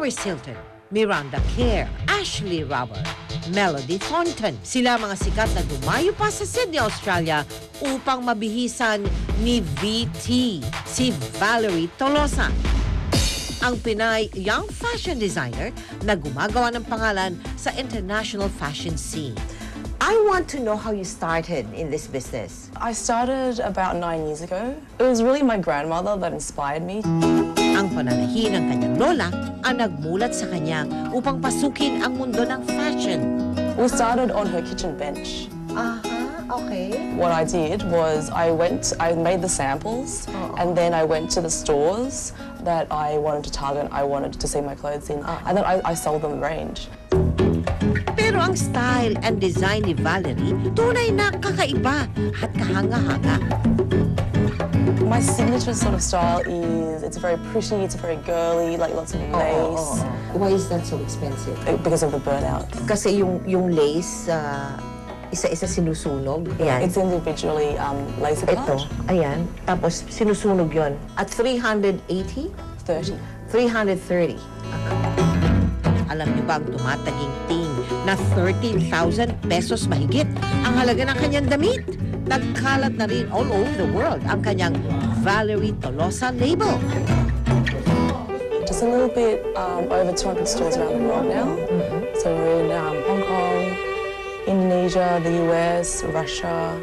Paris Hilton, Miranda Kerr, Ashley Rubber, Melody Thornton. Sila mga sikat na dumayo pa sa Sydney, Australia upang mabihisan ni VT, si Valerie Tolosa. Ang Pinay young fashion designer na gumagawa ng pangalan sa international fashion scene. I want to know how you started in this business. I started about 9 years ago. It was really my grandmother that inspired me. Ang pananahi ng kanyang lola ang nagmulat sa kanya upang pasukin ang mundo ng fashion. We started on her kitchen bench. Okay. What I did was I made the samples, and then I went to the stores that I wanted to target, I wanted to see my clothes in, and then I sold them the range. Pero ang style and design ni Valerie tunay na kakaiba at kahanga-hanga. My signature sort of style is, it's very pretty, it's very girly, like lots of lace. Why is that so expensive? Because of the burnout. Kasi yung lace, isa-isa sinusunog. Ayan. It's individually laser cut. Ito, ayan. Tapos sinusunog yon at 380? 30. 330. Alam niyo ba ang tumataginting na 13,000 pesos mahigit ang halaga ng kanyang damit? Nagkalat na rin all over the world ang kanyang Valerie Tolosa label. Just a little bit over 200 stores around the world now. So we're in Hong Kong, Indonesia, the US, Russia,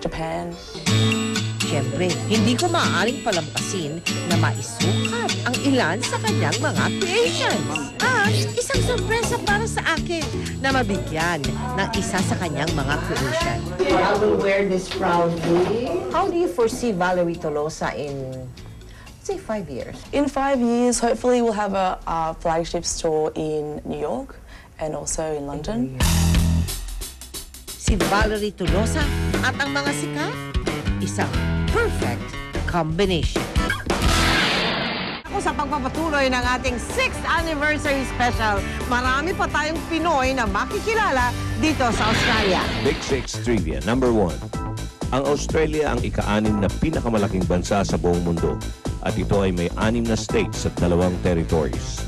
Japan. Siyempre, hindi ko maaaring palampasin na maisukat ang ilan sa kanyang mga creations. At isang sorpresa para sa akin na mabigyan ng isa sa kanyang mga creation. I will wear this proudly. How do you foresee Valerie Tolosa in, let's say, 5 years? In 5 years, hopefully we'll have a flagship store in New York and also in London. Si Valerie Tolosa at ang mga sikat, isang perfect combination. Ako sa pagpapatuloy ng ating 6th anniversary special, marami pa tayong Pinoy na makikilala dito sa Australia. Big Six Trivia number 1. Ang Australia ang ika-6 na pinakamalaking bansa sa buong mundo at ito ay may 6 na states at 2 territories.